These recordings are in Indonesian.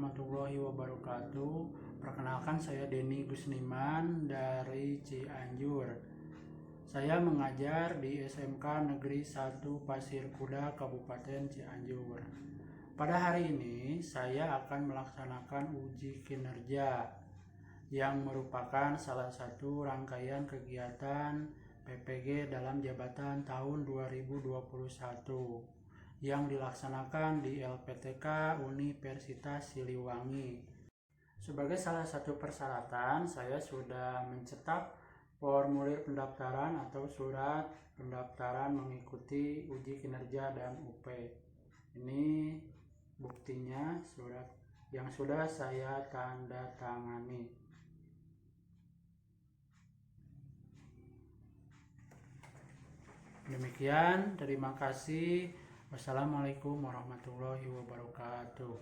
warahmatullahi wabarakatuh. Perkenalkan, saya Denny Gusniman dari Cianjur. Saya mengajar di SMK Negeri 1 Pasir Kuda, Kabupaten Cianjur. Pada hari ini saya akan melaksanakan uji kinerja yang merupakan salah satu rangkaian kegiatan PPG dalam jabatan tahun 2021 yang dilaksanakan di LPTK Universitas Siliwangi. Sebagai salah satu persyaratan, saya sudah mencetak formulir pendaftaran atau surat pendaftaran mengikuti uji kinerja dan UP. Ini buktinya, surat yang sudah saya tanda tangani. Demikian, terima kasih. Wassalamualaikum warahmatullahi wabarakatuh.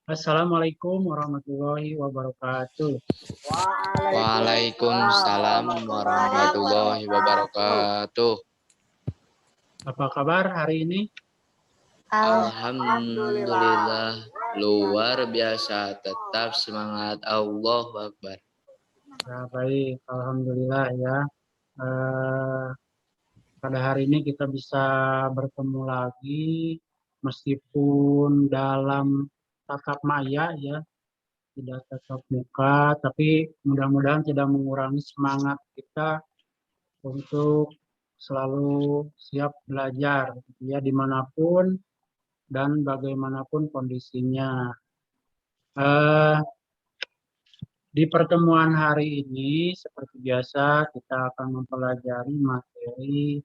Assalamualaikum warahmatullahi wabarakatuh. Waalaikumsalam warahmatullahi wabarakatuh. Apa kabar hari ini? Alhamdulillah, luar biasa, tetap semangat. Allahu Akbar. Ya, baik, alhamdulillah ya. Pada hari ini kita bisa bertemu lagi meskipun dalam tatap maya ya, tidak tatap muka, tapi mudah-mudahan tidak mengurangi semangat kita untuk selalu siap belajar ya, dimanapun dan bagaimanapun kondisinya. Di pertemuan hari ini seperti biasa kita akan mempelajari materi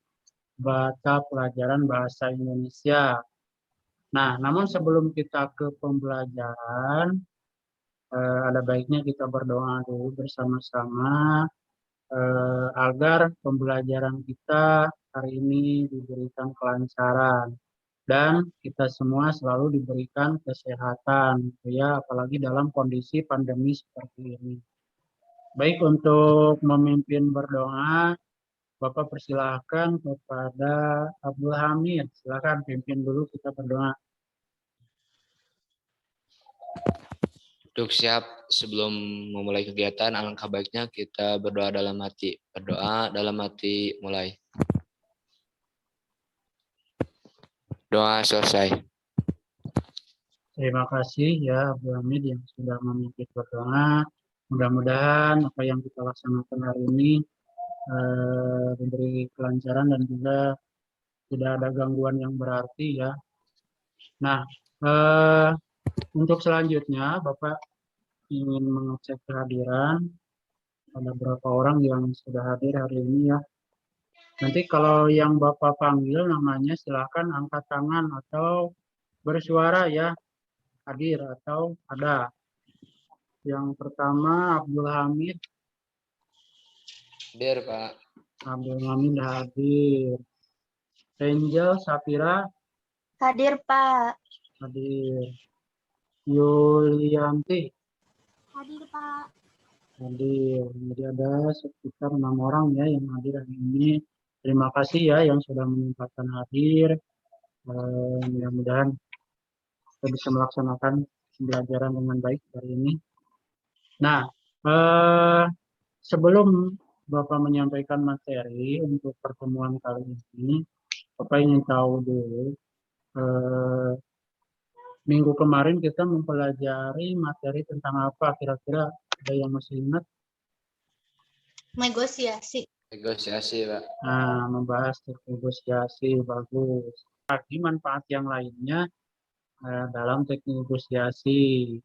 mata pelajaran bahasa Indonesia. Nah, namun sebelum kita ke pembelajaran, ada baiknya kita berdoa dulu bersama-sama agar pembelajaran kita hari ini diberikan kelancaran dan kita semua selalu diberikan kesehatan, ya, apalagi dalam kondisi pandemi seperti ini. Baik, untuk memimpin berdoa, Bapak persilahkan kepada Abdul Hamid. Silakan pimpin dulu kita berdoa. Untuk siap sebelum memulai kegiatan, alangkah baiknya kita berdoa dalam hati. Berdoa dalam hati mulai. Doa selesai. Terima kasih ya Abdul Hamid yang sudah memimpin berdoa. Mudah-mudahan apa yang kita laksanakan hari ini diberi kelancaran dan juga tidak ada gangguan yang berarti ya. Nah, untuk selanjutnya Bapak ingin mengecek kehadiran. Ada berapa orang yang sudah hadir hari ini ya. Nanti kalau yang Bapak panggil namanya silahkan angkat tangan atau bersuara ya, hadir atau ada. Yang pertama Abdul Hamid. Hadir, Pak. Abdul Hamid hadir. Angel Sapira. Hadir, Pak. Hadir. Yulianti. Hadir, Pak. Hadir. Jadi ada sekitar 6 orang ya yang hadir hari ini. Terima kasih ya yang sudah menyempatkan hadir. Mudah-mudahan kita bisa melaksanakan pembelajaran dengan baik hari ini. Nah, sebelum Bapak menyampaikan materi untuk pertemuan kali ini, Bapak ingin tahu dulu, minggu kemarin kita mempelajari materi tentang apa? Kira-kira ada yang masih ingat? Negosiasi. Negosiasi, Pak. Nah, membahas negosiasi, bagus. Lagi manfaat yang lainnya dalam teknik negosiasi.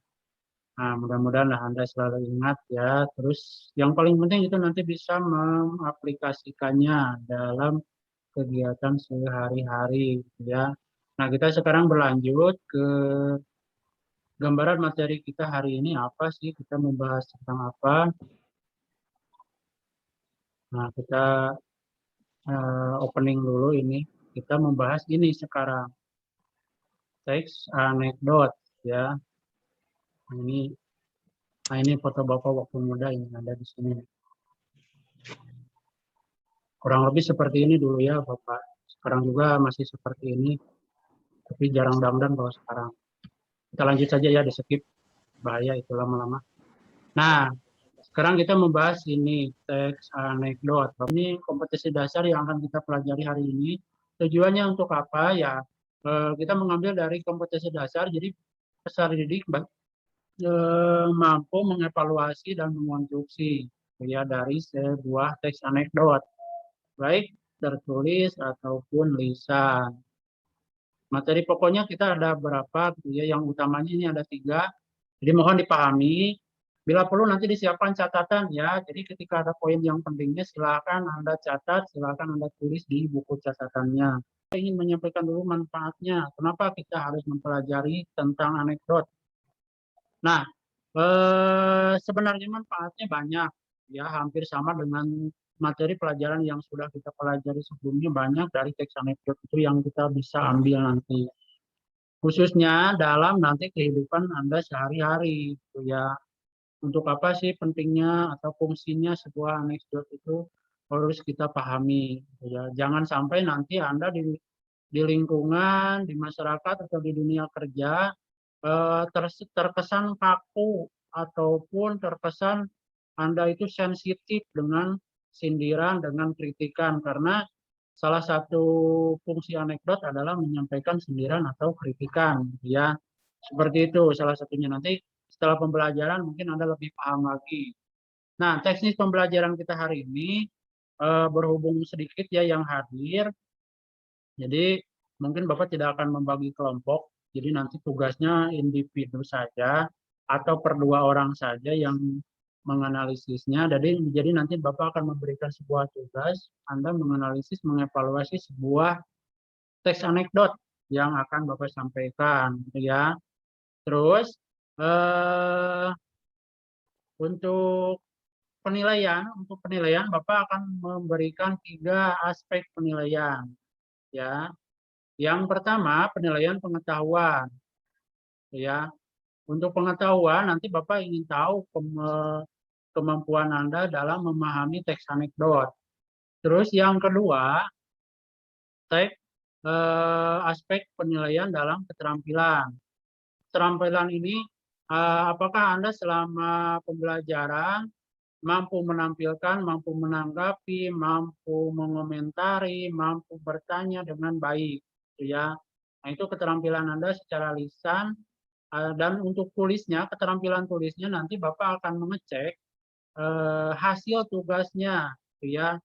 Nah, mudah-mudahan Anda selalu ingat ya. Terus yang paling penting itu nanti bisa mengaplikasikannya dalam kegiatan sehari-hari ya. Nah, kita sekarang berlanjut ke gambaran materi kita hari ini apa sih? Kita membahas tentang apa? Nah, kita opening dulu ini. Kita membahas ini sekarang. Teks anekdot ya. Nah, ini foto Bapak waktu muda yang ada di sini. Kurang lebih seperti ini dulu ya Bapak. Sekarang juga masih seperti ini, tapi jarang download kalau sekarang. Kita lanjut saja ya, di skip, bahaya itu lama-lama. Nah, sekarang kita membahas ini teks anekdot. Ini kompetensi dasar yang akan kita pelajari hari ini. Tujuannya untuk apa ya? Kita mengambil dari kompetensi dasar, jadi peserta didik mampu mengevaluasi dan mengonstruksi ya dari sebuah teks anekdot, baik tertulis ataupun lisan. Materi pokoknya kita ada berapa gitu ya, yang utamanya ini ada 3. Jadi mohon dipahami, bila perlu nanti disiapkan catatan ya. Jadi ketika ada poin yang pentingnya silakan Anda catat, silakan Anda tulis di buku catatannya. Saya ingin menyampaikan dulu manfaatnya. Kenapa kita harus mempelajari tentang anekdot? Nah, sebenarnya manfaatnya banyak ya, hampir sama dengan materi pelajaran yang sudah kita pelajari sebelumnya. Banyak dari teks anekdot itu yang kita bisa ambil nanti, khususnya dalam nanti kehidupan Anda sehari-hari gitu ya. Untuk apa sih pentingnya atau fungsinya sebuah anekdot itu harus kita pahami gitu ya. Jangan sampai nanti Anda di lingkungan, di masyarakat atau di dunia kerja terkesan kaku ataupun terkesan Anda itu sensitif dengan sindiran, dengan kritikan, karena salah satu fungsi anekdot adalah menyampaikan sindiran atau kritikan, ya. Seperti itu salah satunya. Nanti setelah pembelajaran mungkin Anda lebih paham lagi. Nah, teknis pembelajaran kita hari ini berhubung sedikit ya yang hadir. Jadi mungkin Bapak tidak akan membagi kelompok, jadi nanti tugasnya individu saja atau per 2 orang saja yang menganalisisnya. Jadi nanti Bapak akan memberikan sebuah tugas, Anda menganalisis, mengevaluasi sebuah teks anekdot yang akan Bapak sampaikan, gitu ya. Terus untuk penilaian Bapak akan memberikan 3 aspek penilaian, ya. Yang pertama, penilaian pengetahuan. Ya, untuk pengetahuan nanti Bapak ingin tahu kemampuan Anda dalam memahami teks anekdot. Terus yang kedua, aspek penilaian dalam keterampilan. Keterampilan ini apakah Anda selama pembelajaran mampu menampilkan, mampu menanggapi, mampu mengomentari, mampu bertanya dengan baik, ya. Nah, itu keterampilan Anda secara lisan. Dan untuk tulisnya, keterampilan tulisnya nanti Bapak akan mengecek hasil tugasnya, ya.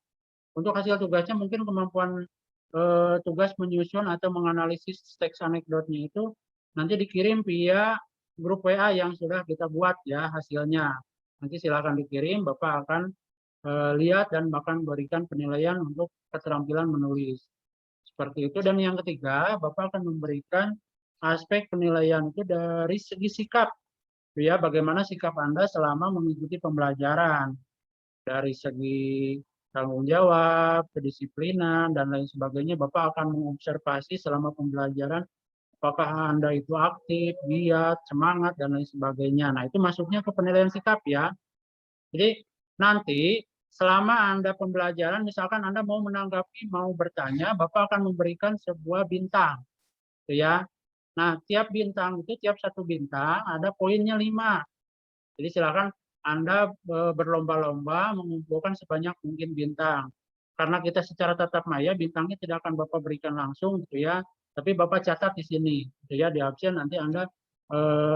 Untuk hasil tugasnya mungkin kemampuan tugas menyusun atau menganalisis teks anekdotnya itu nanti dikirim via grup WA yang sudah kita buat ya hasilnya. Nanti silakan dikirim, Bapak akan lihat dan bahkan berikan penilaian untuk keterampilan menulis. Seperti itu. Dan yang ketiga, Bapak akan memberikan aspek penilaian itu dari segi sikap. Ya, bagaimana sikap Anda selama mengikuti pembelajaran. Dari segi tanggung jawab, kedisiplinan, dan lain sebagainya. Bapak akan mengobservasi selama pembelajaran apakah Anda itu aktif, giat, semangat, dan lain sebagainya. Nah, itu masuknya ke penilaian sikap ya. Jadi nanti selama Anda pembelajaran, misalkan Anda mau menanggapi, mau bertanya, Bapak akan memberikan sebuah bintang. Gitu ya. Nah, tiap bintang itu, tiap satu bintang ada poinnya 5. Jadi silakan Anda berlomba-lomba mengumpulkan sebanyak mungkin bintang. Karena kita secara tatap maya, bintangnya tidak akan Bapak berikan langsung gitu ya. Tapi Bapak catat di sini, gitu ya, di absen nanti Anda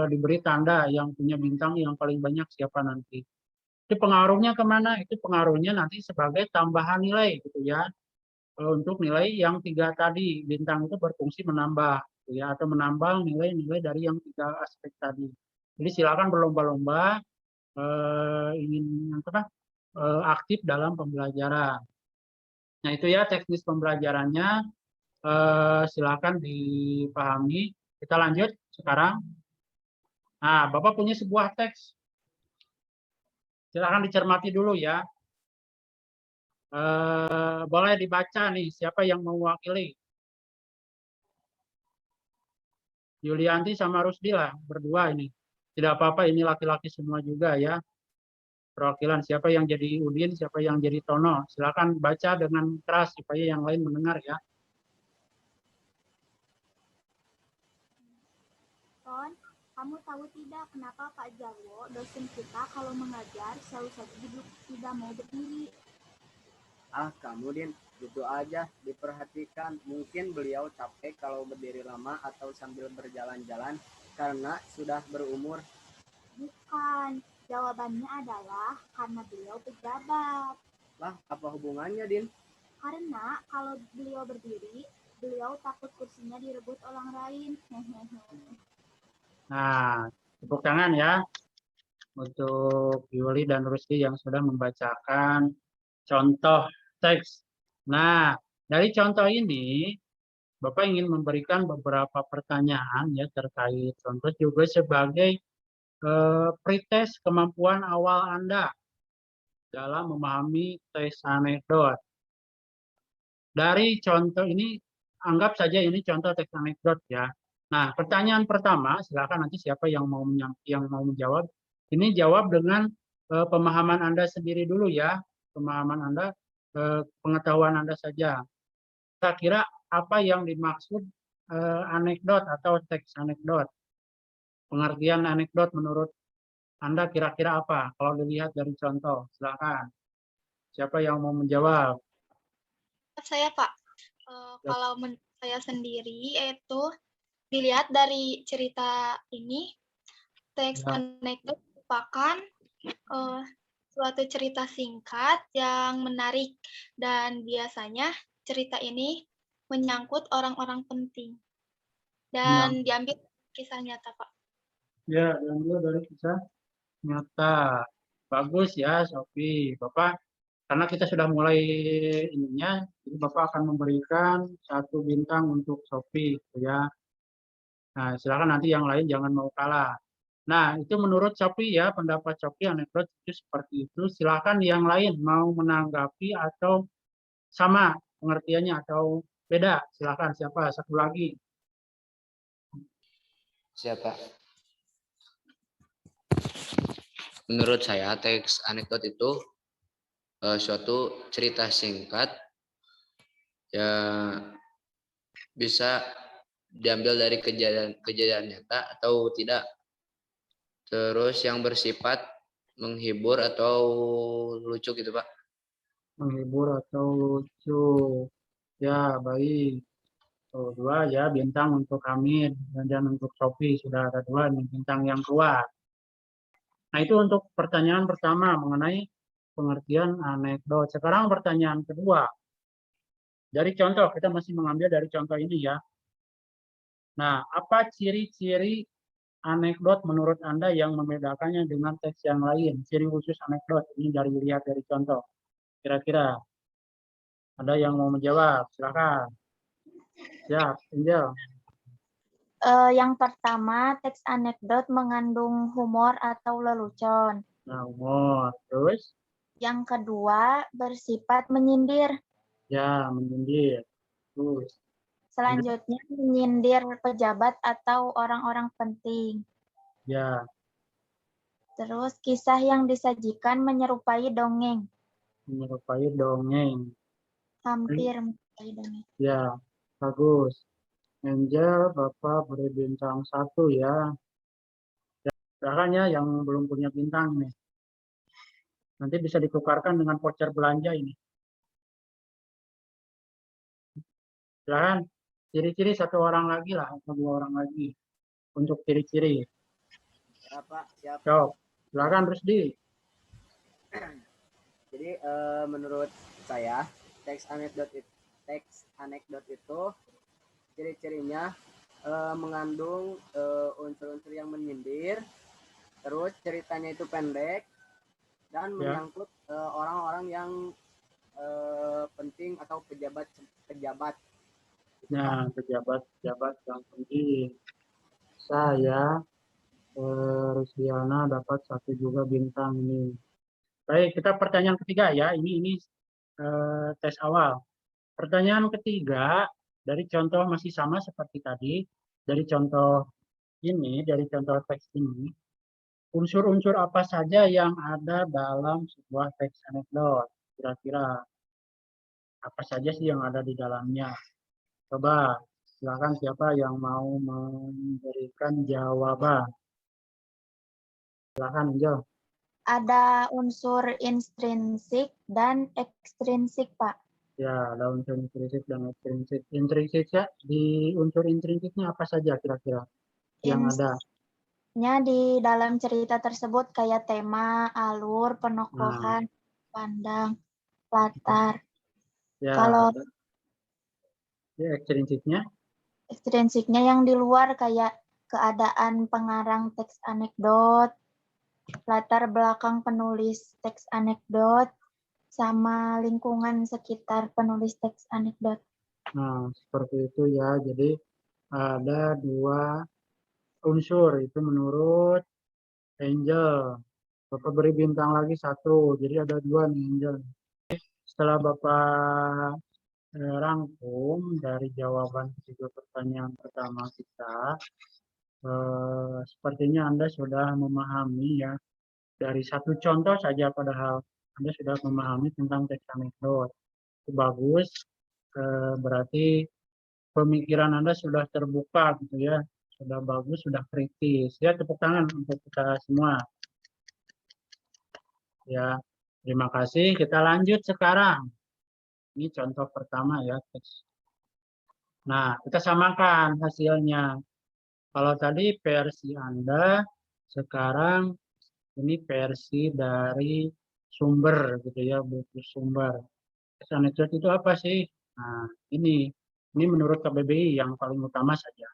diberi tanda yang punya bintang yang paling banyak siapa nanti. Itu pengaruhnya kemana? Itu pengaruhnya nanti sebagai tambahan nilai, gitu ya. Untuk nilai yang 3 tadi, bintang itu berfungsi menambah, gitu ya, atau menambah nilai-nilai dari yang 3 aspek tadi. Jadi silakan berlomba-lomba ingin aktif dalam pembelajaran. Nah itu ya teknis pembelajarannya. Silakan dipahami. Kita lanjut sekarang. Nah, Bapak punya sebuah teks. Silakan dicermati dulu ya. Boleh dibaca nih, siapa yang mewakili? Yulianti sama Rusdi lah, berdua ini. Tidak apa-apa, ini laki-laki semua juga ya. Perwakilan, siapa yang jadi Udin, siapa yang jadi Tono. Silakan baca dengan keras supaya yang lain mendengar ya. Ton, kamu tahu tidak kenapa Pak Jarwo, dosen kita kalau mengajar selalu saja duduk tidak mau berdiri? Ah, kamu Din, gitu aja diperhatikan. Mungkin beliau capek kalau berdiri lama atau sambil berjalan-jalan karena sudah berumur. Bukan, jawabannya adalah karena beliau pejabat. Lah, apa hubungannya, Din? Karena kalau beliau berdiri, beliau takut kursinya direbut orang lain. Nah, tepuk tangan ya untuk Yuli dan Rusdi yang sudah membacakan contoh teks. Nah, dari contoh ini, Bapak ingin memberikan beberapa pertanyaan ya terkait contoh juga sebagai pretest kemampuan awal Anda dalam memahami teks anekdot. Dari contoh ini, anggap saja ini contoh teks anekdot ya. Nah, pertanyaan pertama, silakan nanti siapa yang mau menjawab. Ini jawab dengan pemahaman Anda sendiri dulu ya, pemahaman Anda, pengetahuan Anda saja. Kira-kira apa yang dimaksud anekdot atau teks anekdot? Pengertian anekdot menurut Anda kira-kira apa? Kalau dilihat dari contoh, silakan. Siapa yang mau menjawab? Saya Pak, kalau saya sendiri itu dilihat dari cerita ini, teks Ya. anekdot merupakan suatu cerita singkat yang menarik dan biasanya cerita ini menyangkut orang-orang penting dan diambil kisah nyata, Pak. Ya, diambil dari kisah nyata. Bagus ya, Sofi. Bapak, karena kita sudah mulai ininya, jadi Bapak akan memberikan 1 bintang untuk Sofi, ya. Nah, silakan nanti yang lain jangan mau kalah. Nah, itu menurut Sofi ya, pendapat Sofi anekdot itu seperti itu. Silakan yang lain mau menanggapi atau sama pengertiannya atau beda. Silakan siapa? Satu lagi. Siapa? Menurut saya teks anekdot itu suatu cerita singkat yang bisa diambil dari kejadian nyata atau tidak. Terus yang bersifat menghibur atau lucu gitu, Pak. Menghibur atau lucu. Ya, baik. Tuh, 2 ya, bintang untuk Hamid dan untuk Sofi. Sudah ada 2 nih, bintang yang keluar. Nah, itu untuk pertanyaan pertama mengenai pengertian anekdot. Sekarang pertanyaan kedua. Dari contoh, kita masih mengambil dari contoh ini ya. Nah, apa ciri-ciri anekdot menurut Anda yang membedakannya dengan teks yang lain? Ciri khusus anekdot ini dari lihat dari contoh. Kira-kira ada yang mau menjawab? Silakan. Ya, Angel. Yang pertama, teks anekdot mengandung humor atau lelucon. Nah, humor. Terus? Yang kedua, bersifat menyindir. Ya, menyindir. Terus? Selanjutnya, menyindir pejabat atau orang-orang penting. Ya. Terus, kisah yang disajikan menyerupai dongeng. Menyerupai dongeng. Hampir menyerupai dongeng. Ya, bagus. Angel, Bapak beri bintang 1 ya. Silakan ya yang belum punya bintang nih. Nanti bisa ditukarkan dengan voucher belanja ini. Silakan. Ciri-ciri 1 orang lagi lah, atau 2 orang lagi. Untuk ciri-ciri. Siapa? Siapa? Jawab. Silakan Rusdi. Jadi menurut saya teks anekdot itu ciri-cirinya mengandung unsur-unsur yang menyindir, terus ceritanya itu pendek dan menyangkut orang-orang yang penting atau pejabat. Nah, pejabat yang penting. Saya Rusdiana dapat 1 juga bintang ini. Baik, kita pertanyaan ketiga ya. Ini tes awal. Pertanyaan ketiga dari contoh masih sama seperti tadi. Dari contoh ini, dari contoh teks ini, unsur-unsur apa saja yang ada dalam sebuah teks anekdot? Kira-kira apa saja sih yang ada di dalamnya? Coba Silakan siapa yang mau memberikan jawaban. Silakan Angel. Ada unsur intrinsik dan ekstrinsik, Pak. Ya, ada unsur intrinsik dan ekstrinsik. Intrinsiknya, di unsur intrinsiknya apa saja kira-kira yang ada? Di dalam cerita tersebut kayak tema, alur, Nah, penokohan, pandang, latar. ya, Kalau ekstrinsiknya, ekstrinsiknya yang di luar kayak keadaan pengarang teks anekdot, latar belakang penulis teks anekdot, sama lingkungan sekitar penulis teks anekdot. nah seperti itu ya. Jadi ada 2 unsur, itu menurut Angel. Bapak beri bintang lagi 1, jadi ada 2 nih Angel. Setelah Bapak rangkum dari jawaban ketiga pertanyaan pertama kita, sepertinya Anda sudah memahami ya, dari 1 contoh saja padahal Anda sudah memahami tentang teks anekdot. Itu bagus, berarti pemikiran Anda sudah terbuka gitu ya, sudah bagus, sudah kritis. Ya, tepuk tangan untuk kita semua. Ya, terima kasih. Kita lanjut sekarang. Ini contoh pertama ya. Nah, kita samakan hasilnya. Kalau tadi versi Anda, sekarang ini versi dari sumber gitu ya, buku sumber. Anekdot itu apa sih? Nah, ini menurut KBBI yang paling utama saja.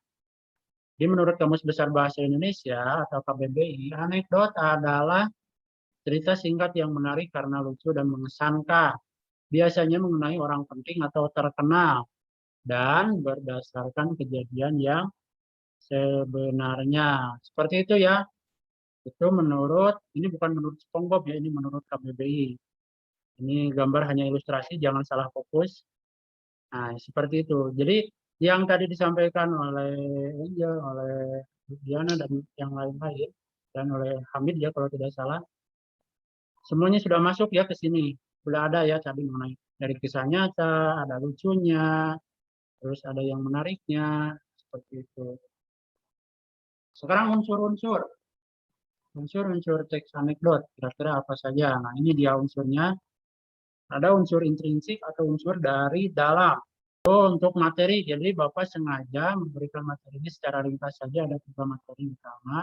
Jadi menurut Kamus Besar Bahasa Indonesia atau KBBI, anekdot adalah cerita singkat yang menarik karena lucu dan mengesankan. Biasanya mengenai orang penting atau terkenal dan berdasarkan kejadian yang sebenarnya. Seperti itu ya. Itu menurut, ini bukan menurut SpongeBob ya, ini menurut KBBI. Ini gambar hanya ilustrasi, jangan salah fokus. Nah, seperti itu. Jadi yang tadi disampaikan oleh Angel, oleh Diana dan yang lain-lain, dan oleh Hamid ya kalau tidak salah, semuanya sudah masuk ya ke sini. Sudah ada ya tadi mengenai dari kisah nyata, ada lucunya, terus ada yang menariknya, seperti itu. Sekarang unsur-unsur teks anekdot, kira-kira apa saja. Nah, ini dia unsurnya. Ada unsur intrinsik atau unsur dari dalam. Untuk materi, jadi Bapak sengaja memberikan materi ini secara ringkas saja, ada 3 materi utama.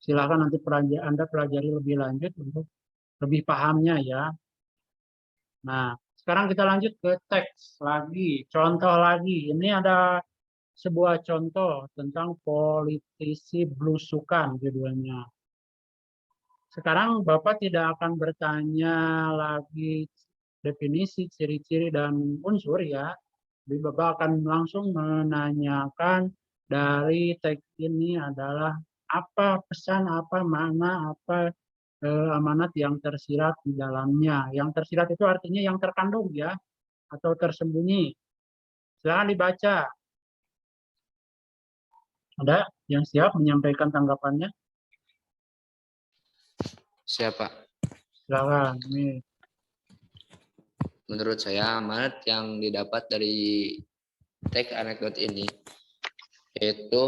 Silakan nanti Anda pelajari lebih lanjut untuk lebih pahamnya ya. Nah, sekarang kita lanjut ke teks lagi, contoh lagi. Ini ada sebuah contoh tentang politisi blusukan judulnya. Sekarang Bapak tidak akan bertanya lagi definisi, ciri-ciri, dan unsur ya. Jadi Bapak akan langsung menanyakan dari teks ini adalah apa pesan, apa makna, apa amanat yang tersirat di dalamnya. Yang tersirat itu artinya yang terkandung ya, atau tersembunyi. Silakan dibaca. Ada yang siap menyampaikan tanggapannya? Siapa? Silakan. Nih. Menurut saya amanat yang didapat dari teks anekdot ini yaitu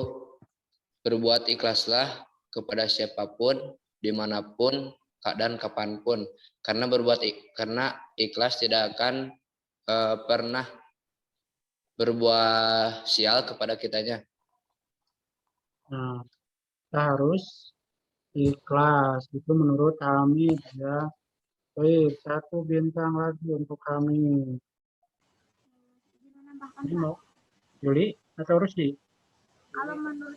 berbuat ikhlaslah kepada siapapun, dimanapun, dan kapanpun. Karena ikhlas tidak akan pernah berbuah sial kepada kitanya. Nah, kita harus ikhlas. Itu menurut kami ya. Baik, 1 bintang lagi untuk kami. Ini mau Juli atau Rusdi? Kalau menurut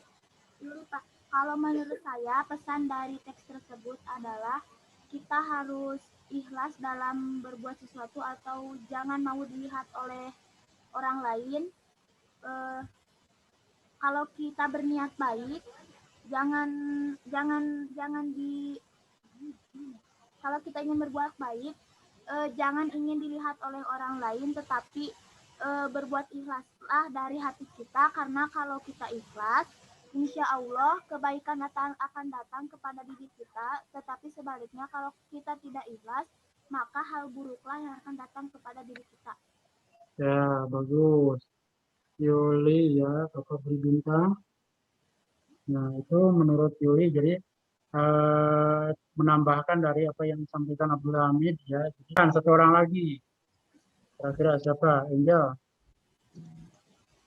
Pak, kalau menurut saya pesan dari teks tersebut adalah kita harus ikhlas dalam berbuat sesuatu atau jangan mau dilihat oleh orang lain. Kalau kita berniat baik, jangan jangan jangan di kalau kita ingin berbuat baik, jangan ingin dilihat oleh orang lain, tetapi berbuat ikhlaslah dari hati kita, karena kalau kita ikhlas, insya Allah kebaikan akan datang kepada diri kita, tetapi sebaliknya kalau kita tidak ikhlas, maka hal buruklah yang akan datang kepada diri kita. Ya, bagus. Yuli ya, Bapak beri bintang. Nah, itu menurut Yuli, jadi menambahkan dari apa yang disampaikan Abdul Hamid ya. Jadi, kan satu orang lagi. Kira-kira siapa? Angel.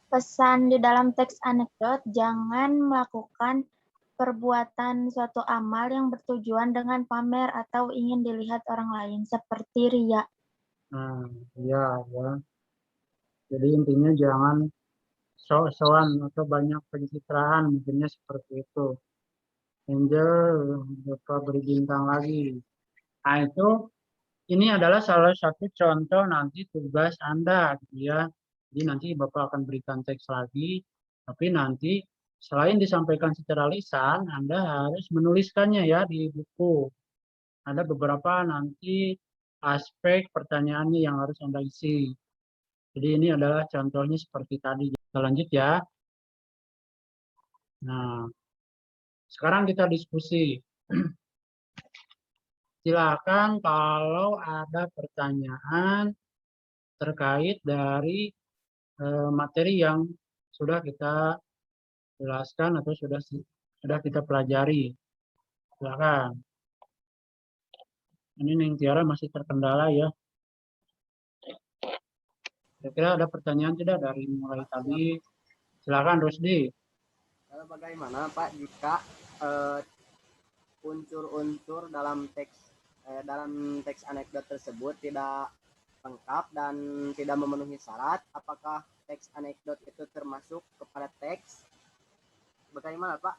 Pesan di dalam teks anekdot, jangan melakukan perbuatan suatu amal yang bertujuan dengan pamer atau ingin dilihat orang lain, seperti ria. Nah, iya ya. Jadi intinya jangan sok-sokan atau banyak pencitraan, mungkinnya seperti itu. Angel, Bapak beri bintang lagi. Nah, itu ini adalah salah satu contoh nanti tugas Anda, gitu ya. Jadi nanti Bapak akan berikan teks lagi, tapi nanti selain disampaikan secara lisan, Anda harus menuliskannya ya di buku. Ada beberapa nanti aspek pertanyaannya yang harus Anda isi. Jadi ini adalah contohnya seperti tadi. Kita lanjut ya. Nah, sekarang kita diskusi. Silakan kalau ada pertanyaan terkait dari materi yang sudah kita jelaskan atau sudah kita pelajari. Silakan. Ini Neng Tiara masih terkendala ya. Kira-kira ada pertanyaan tidak dari mulai tadi? Silakan Rusdi. Bagaimana Pak jika unsur-unsur dalam teks anekdot tersebut tidak lengkap dan tidak memenuhi syarat, apakah teks anekdot itu termasuk kepada teks? Bagaimana Pak?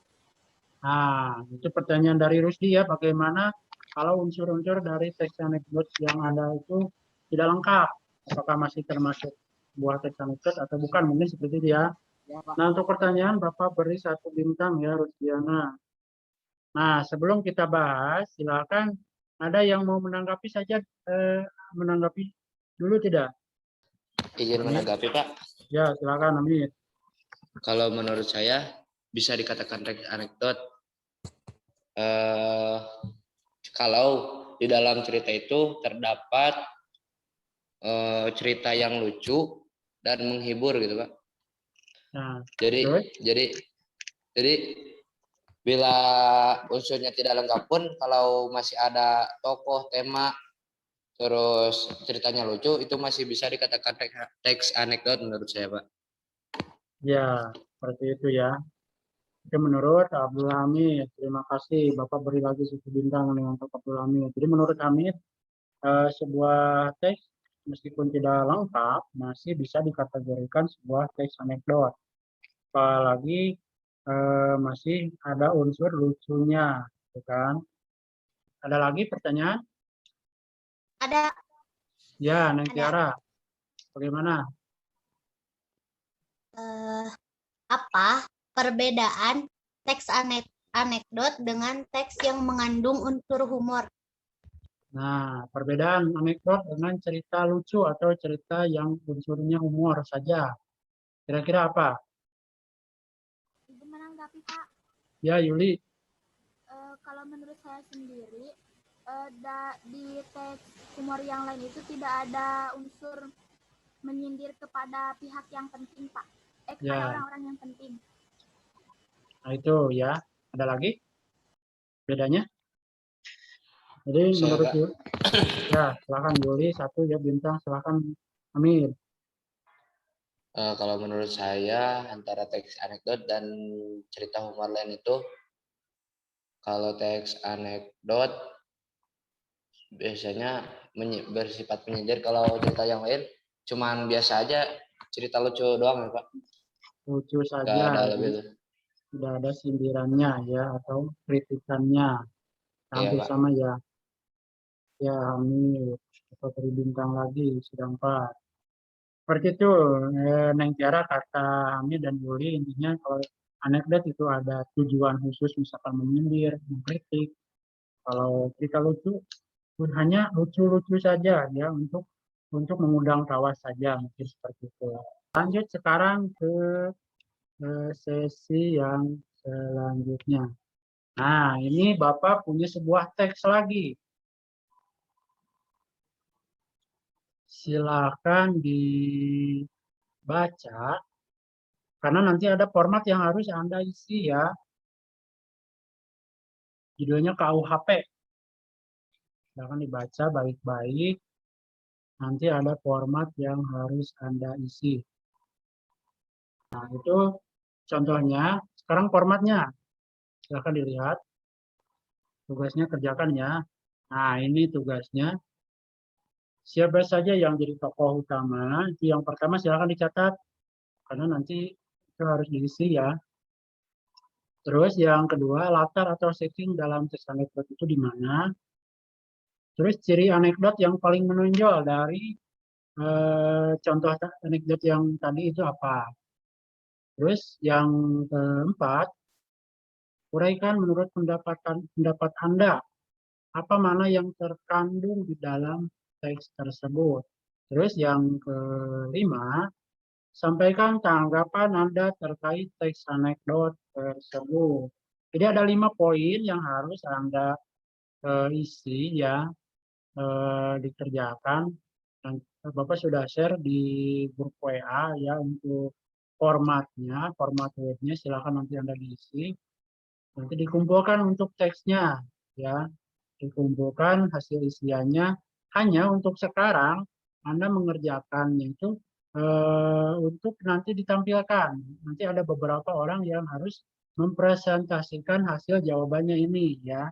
Nah, itu pertanyaan dari Rusdi ya. Bagaimana kalau unsur-unsur dari teks anekdot yang ada itu tidak lengkap? Apakah masih termasuk buah teks anekdot atau bukan? Mungkin seperti itu ya. Ya Pak. Nah, untuk pertanyaan Bapak beri 1 bintang ya, Rusdiana. Nah, sebelum kita bahas, silakan ada yang mau menanggapi saja, menanggapi dulu tidak? Izin menanggapi Pak. Ya, silakan Amit. Kalau menurut saya bisa dikatakan teks anekdot. Kalau di dalam cerita itu terdapat cerita yang lucu dan menghibur gitu Pak. Nah, Jadi terus? jadi bila unsurnya tidak lengkap pun kalau masih ada tokoh, tema, terus ceritanya lucu, itu masih bisa dikatakan teks anekdot menurut saya Pak. Ya, seperti itu ya. Itu menurut Abdul Hamid. Terima kasih. Bapak beri lagi 1 bintang nih untuk Abdul Hamid. Jadi menurut Hamid, sebuah teks meskipun tidak lengkap, masih bisa dikategorikan sebuah teks anekdot. Apalagi masih ada unsur lucunya, gitu kan? Ada lagi pertanyaan? Ada. Ya, Neng Ada. Tiara, bagaimana? Apa perbedaan teks anekdot dengan teks yang mengandung unsur humor? Nah, perbedaan anekdot dengan cerita lucu atau cerita yang unsurnya humor saja. Kira-kira apa? Ibu menanggapi Pak. Ya, Yuli. Kalau menurut saya sendiri, di teks humor yang lain itu tidak ada unsur menyindir kepada pihak yang penting Pak. Kepada Ya. orang-orang yang penting. Nah, itu ya. Ada lagi? Bedanya? Jadi menurut Yuli, ya, silakan Yuli 1 ya bintang, silakan Amir. Kalau menurut saya antara teks anekdot dan cerita humor lain itu, kalau teks anekdot biasanya bersifat menyindir, kalau cerita yang lain cuman biasa aja, cerita lucu doang ya Pak. Lucu Gak saja, ada lebih tuh. tidak ada sindirannya ya atau kritikannya. Hampir Iya Pak. sama ya. Ya, Amir. Kita beri bintang lagi, sudah 4. Seperti itu, Neng Tiara, kata Hamid dan Yuli, intinya kalau anekdot itu ada tujuan khusus, misalkan menyindir, mengkritik. Kalau cerita lucu, hanya lucu-lucu saja ya untuk mengundang tawa saja, mungkin seperti itu. Lanjut sekarang ke sesi yang selanjutnya. Nah, ini Bapak punya sebuah teks lagi. Silakan dibaca Karena nanti ada format yang harus Anda isi ya. Judulnya KUHP. Silahkan dibaca baik-baik. Nanti ada format yang harus Anda isi. Nah, itu contohnya. Sekarang formatnya. Silahkan dilihat. Tugasnya kerjakan ya. Nah, ini tugasnya. Siapa saja yang jadi tokoh utama. Itu yang pertama silahkan dicatat. Karena nanti itu harus diisi ya. Terus yang kedua, latar atau setting dalam teks anekdot itu di mana. Terus ciri anekdot yang paling menonjol dari contoh anekdot yang tadi itu apa. Terus yang keempat, uraikan menurut pendapat Anda, apa mana yang terkandung di dalam teks tersebut. Terus yang kelima, sampaikan tanggapan Anda terkait teks anekdot tersebut. Jadi ada 5 poin yang harus Anda isi ya, dikerjakan. Dan Bapak sudah share di grup WA ya untuk formatnya, format webnya silakan nanti Anda diisi. Nanti dikumpulkan untuk teksnya ya, dikumpulkan hasil isiannya. Hanya untuk sekarang Anda mengerjakannya itu untuk nanti ditampilkan. Nanti ada beberapa orang yang harus mempresentasikan hasil jawabannya ini ya.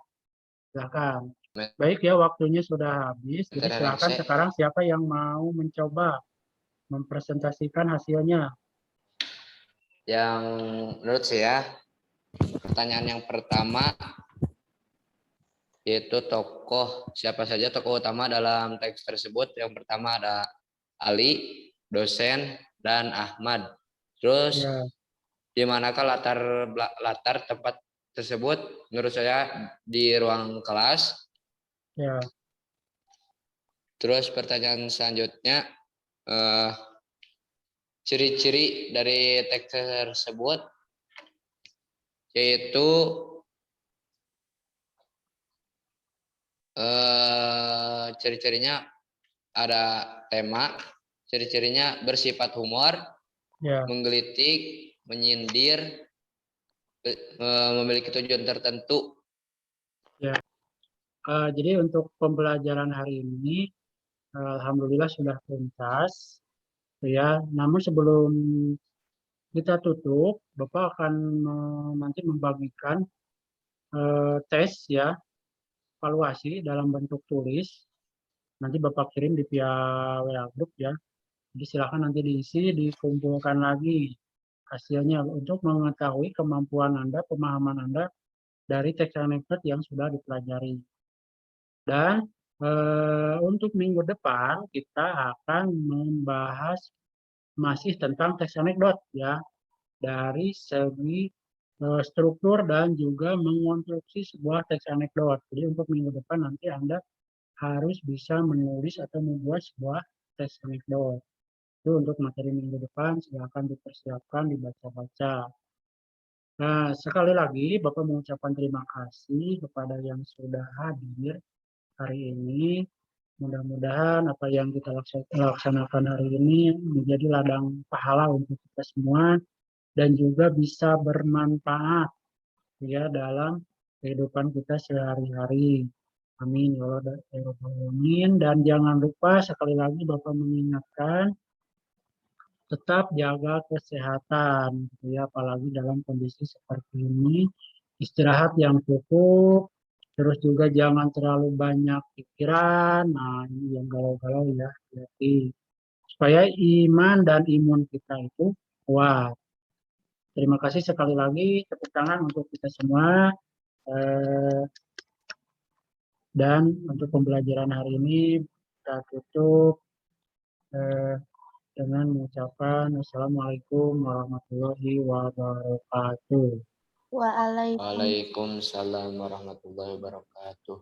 Silakan. Baik ya, waktunya sudah habis. Jadi silakan sekarang siapa yang mau mencoba mempresentasikan hasilnya. Yang menurut saya, pertanyaan yang pertama yaitu siapa saja tokoh utama dalam teks tersebut. Yang pertama ada Ali, dosen, dan Ahmad. Terus Ya, di manakah latar tempat tersebut? Menurut saya di ruang kelas. ya, Terus pertanyaan selanjutnya, ciri-ciri dari teks tersebut yaitu ciri-cirinya ada tema, ciri-cirinya bersifat humor, ya. menggelitik, menyindir, memiliki tujuan tertentu. Ya. Jadi untuk pembelajaran hari ini, alhamdulillah sudah tuntas. Ya, namun sebelum kita tutup, Bapak akan nanti membagikan tes ya, evaluasi dalam bentuk tulis. Nanti Bapak kirim di via WA Group ya. Jadi silakan nanti diisi, dikumpulkan lagi hasilnya untuk mengetahui kemampuan Anda, pemahaman Anda dari teks anekdot yang sudah dipelajari. Dan untuk minggu depan kita akan membahas masih tentang teks anekdot ya, dari segi struktur dan juga mengonstruksi sebuah teks anekdot. Jadi untuk minggu depan nanti Anda harus bisa menulis atau membuat sebuah teks anekdot. Itu untuk materi minggu depan, silakan dipersiapkan, dibaca-baca. Nah, sekali lagi Bapak mengucapkan terima kasih kepada yang sudah hadir hari ini. Mudah-mudahan apa yang kita laksanakan hari ini menjadi ladang pahala untuk kita semua dan juga bisa bermanfaat ya dalam kehidupan kita sehari-hari. Amin ya Allah ya Rabbal alamin. Dan jangan lupa sekali lagi Bapak mengingatkan tetap jaga kesehatan ya, apalagi dalam kondisi seperti ini. Istirahat yang cukup, terus juga jangan terlalu banyak pikiran. Nah, ini yang galau-galau ya. Jadi supaya iman dan imun kita itu kuat. Terima kasih sekali lagi, tepuk tangan untuk kita semua. Dan untuk pembelajaran hari ini kita tutup dengan mengucapkan Assalamualaikum warahmatullahi wabarakatuh. Waalaikumsalam. Waalaikumsalam warahmatullahi wabarakatuh.